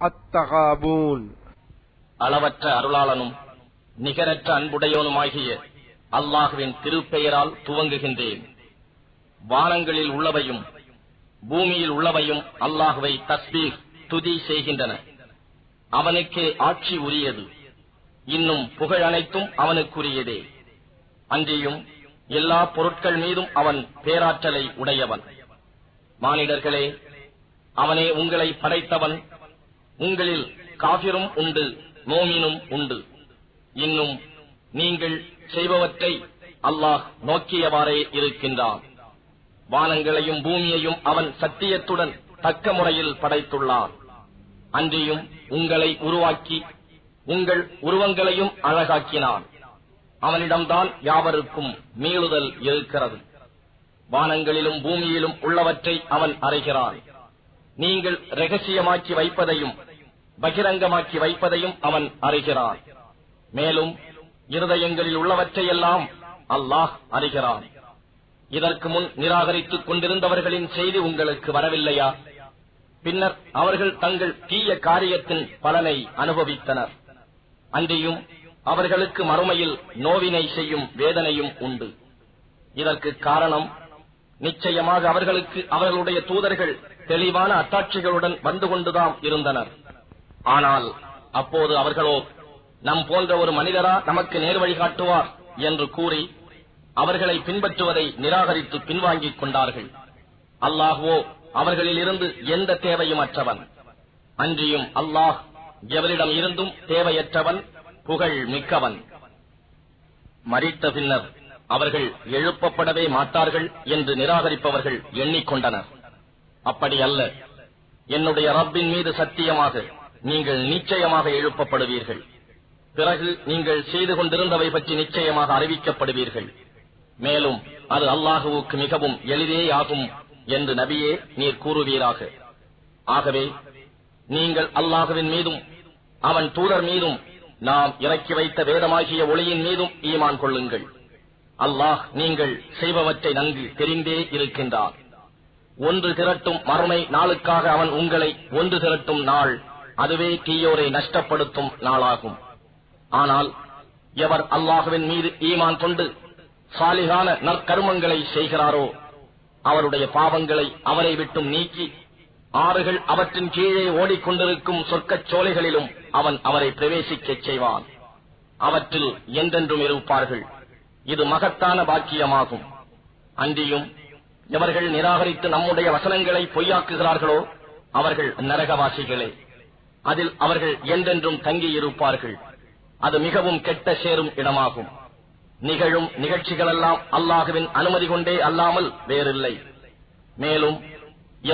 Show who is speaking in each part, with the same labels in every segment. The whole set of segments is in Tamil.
Speaker 1: அத்தகாபூன்.
Speaker 2: அளவற்ற அருளாளனும் நிகரற்ற அன்புடையவனுமாகிய அல்லாஹுவின் திருப்பெயரால் துவங்குகின்றேன். வானங்களில் உள்ளவையும் பூமியில் உள்ளவையும் அல்லாஹுவை தஸ்பீஹ் துதி செய்கின்றன. அவனுக்கே ஆட்சி உரியது. இன்னும் புகழ் அனைத்தும் அவனுக்குரியதே. அன்றியும் எல்லா பொருட்கள் மீதும் அவன் பேராற்றலை உடையவன். மானிடர்களே, அவனே உங்களை படைத்தவன். உங்களில் காபிரும் உண்டு, மோமினும் உண்டு. இன்னும் நீங்கள் செய்பவற்றை அல்லாஹ் நோக்கியவாறே இருக்கின்றான். வானங்களையும் பூமியையும் அவன் சத்தியத்துடன் தக்க முறையில் படைத்துள்ளான். அன்றியும் உங்களை உருவாக்கி உங்கள் உருவங்களையும் அழகாக்கினான். அவனிடம்தான் யாவருக்கும் மீளுதல் இருக்கிறது. வானங்களிலும் பூமியிலும் உள்ளவற்றை அவன் அறிகிறான். நீங்கள் இரகசியமாக்கி வைப்பதையும் பகிரங்கமாக்கி வைப்பதையும் அவன் அறிகிறான். மேலும் இருதயங்களில் உள்ளவற்றையெல்லாம் அல்லாஹ் அறிகிறான். இதற்கு முன் நிராகரித்துக் கொண்டிருந்தவர்களின் செய்தி உங்களுக்கு வரவில்லையா? பின்னர் அவர்கள் தங்கள் தீய காரியத்தின் பலனை அனுபவித்தனர். அன்றியும் அவர்களுக்கு மறுமையில் நோவினை செய்யும் வேதனையும் உண்டு. இதற்கு காரணம், நிச்சயமாக அவர்களுக்கு அவர்களுடைய தூதர்கள் தெளிவான அத்தாட்சிகளுடன் வந்து கொண்டுதான் இருந்தனர். ஆனால் அப்போது அவர்களோ, நம் போன்ற ஒரு மனிதரா நமக்கு நேர் வழிகாட்டுவார் என்று கூறி அவர்களை பின்பற்றுவதை நிராகரித்து பின்வாங்கிக் கொண்டார்கள். அல்லாஹ்வோ அவர்களில் இருந்து எந்த தேவையும் அற்றவன். அன்றியும் அல்லாஹ் எவரிடம் இருந்தும் தேவையற்றவன், புகழ் மிக்கவன். மரித்த பின்னர் அவர்கள் எழுப்பப்படவே மாட்டார்கள் என்று நிராகரிப்பவர்கள் எண்ணிக்கொண்டனர். அப்படி அல்ல. என்னுடைய ரப்பின் மீது சத்தியமாக நீங்கள் நிச்சயமாக எழுப்பப்படுவீர்கள். பிறகு நீங்கள் செய்து கொண்டிருந்தவை பற்றி நிச்சயமாக அறிவிக்கப்படுவீர்கள். மேலும் அது அல்லாஹுவுக்கு மிகவும் எளிதேயாகும் என்று நபியே நீர் கூறுவீராக. ஆகவே நீங்கள் அல்லாஹுவின் மீதும் அவன் தூதர் மீதும் நாம் இறக்கி வைத்த வேதமாகிய ஒளியின் மீதும் ஈமான் கொள்ளுங்கள். அல்லாஹ் நீங்கள் செய்பவற்றை நன்கு தெரிந்தே இருக்கின்றான். ஒன்று திரட்டும் மறுமை நாளுக்காக அவன் உங்களை ஒன்று திரட்டும் நாள், அதுவே தீயோரை நஷ்டப்படுத்தும் நாளாகும். ஆனால் எவர் அல்லாஹுவின் மீது ஈமான் கொண்டு சாலிகான நற்கர்மங்களை செய்கிறாரோ அவருடைய பாவங்களை அவரை விட்டும் நீக்கி ஆறுகள் அவற்றின் கீழே ஓடிக்கொண்டிருக்கும் சொர்க்கச் சோலைகளிலும் அவன் அவரை பிரவேசிக்கச் செய்வான். அவற்றில் என்றென்றும் இருப்பார்கள். இது மகத்தான பாக்கியமாகும். அன்றியும் எவர்கள் நிராகரித்து நம்முடைய வசனங்களை பொய்யாக்குகிறார்களோ அவர்கள் நரகவாசிகளே. அதில் அவர்கள் என்றென்றும் தங்கியிருப்பார்கள். அது மிகவும் கெட்ட சேரும் இடமாகும். நிகழும் நிகழ்ச்சிகளெல்லாம் அல்லாஹுவின் அனுமதி கொண்டே அல்லாமல் வேறில்லை. மேலும்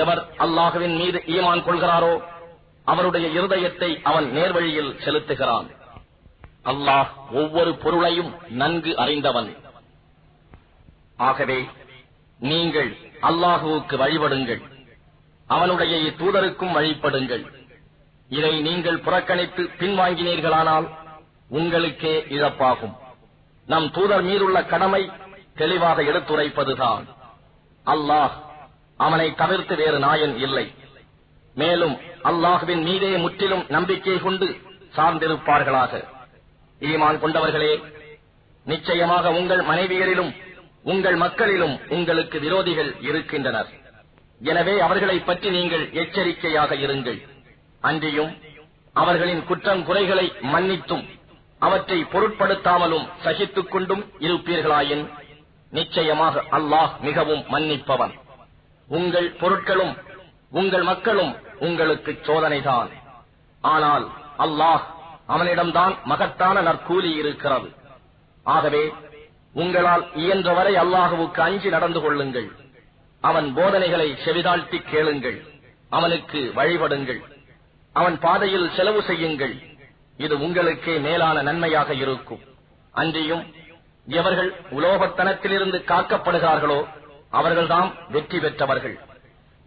Speaker 2: எவர் அல்லாஹுவின் மீது ஈமான் கொள்கிறாரோ அவருடைய இருதயத்தை அவன் நேர்வழியில் செலுத்துகிறான். அல்லாஹ் ஒவ்வொரு பொருளையும் நன்கு அறிந்தவன். ஆகவே நீங்கள் அல்லாஹுவுக்கு வழிபடுங்கள், அவனுடைய தூதருக்கும் வழிபடுங்கள். இதை நீங்கள் புறக்கணித்து பின்வாங்கினீர்களானால் உங்களுக்கே இழப்பாகும். நம் தூதர் மீதுள்ள கடமை தெளிவாக எடுத்துரைப்பதுதான். அல்லாஹ், அவனை தவிர்த்து வேறு நாயன் இல்லை. மேலும் அல்லாஹுவின் மீதே முற்றிலும் நம்பிக்கை கொண்டு சார்ந்திருப்பார்களாக. ஈமான் கொண்டவர்களே, நிச்சயமாக உங்கள் மனைவியரிலும் உங்கள் மக்களிலும் உங்களுக்கு விரோதிகள் இருக்கின்றனர். எனவே அவர்களை பற்றி நீங்கள் எச்சரிக்கையாக இருங்கள். அன்றியும் அவர்களின் குற்றம் குறைகளை மன்னித்தும் அவற்றை பொருட்படுத்தாமலும் சகித்துக் கொண்டும் இருப்பீர்களாயின் நிச்சயமாக அல்லாஹ் மிகவும் மன்னிப்பவன். உங்கள் பொருட்களும் உங்கள் மக்களும் உங்களுக்கு சோதனைதான். ஆனால் அல்லாஹ், அவனிடம்தான் மகத்தான நற்கூலி இருக்கிறது. ஆகவே உங்களால் இயன்றவரை அல்லாஹுவுக்கு அஞ்சி நடந்து கொள்ளுங்கள். அவன் போதனைகளை செவிதாழ்த்தி கேளுங்கள். அவனுக்கு வழிபடுங்கள். அவன் பாதையில் செலவு செய்யுங்கள். இது உங்களுக்கே மேலான நன்மையாக இருக்கும். அன்றியும் எவர்கள் உலோகத்தனத்திலிருந்து காக்கப்படுகிறார்களோ அவர்கள்தாம் வெற்றி பெற்றவர்கள்.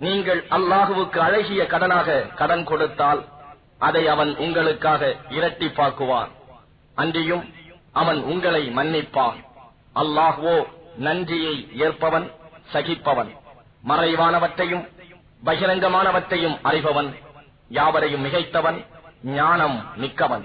Speaker 2: நீங்கள் அல்லாஹுவுக்கு அழகிய கடனாக கடன் கொடுத்தால் அதை அவன் உங்களுக்காக இரட்டிப்பாக்குவான். அன்றியும் அவன் உங்களை மன்னிப்பான். அல்லாஹ்வோ நன்றியை ஏற்பவன், சகிப்பவன், மறைவானவற்றையும் பகிரங்கமானவற்றையும் அறிபவன், யாவரையும் மிகைத்தவன், ஞானம் மிக்கவன்.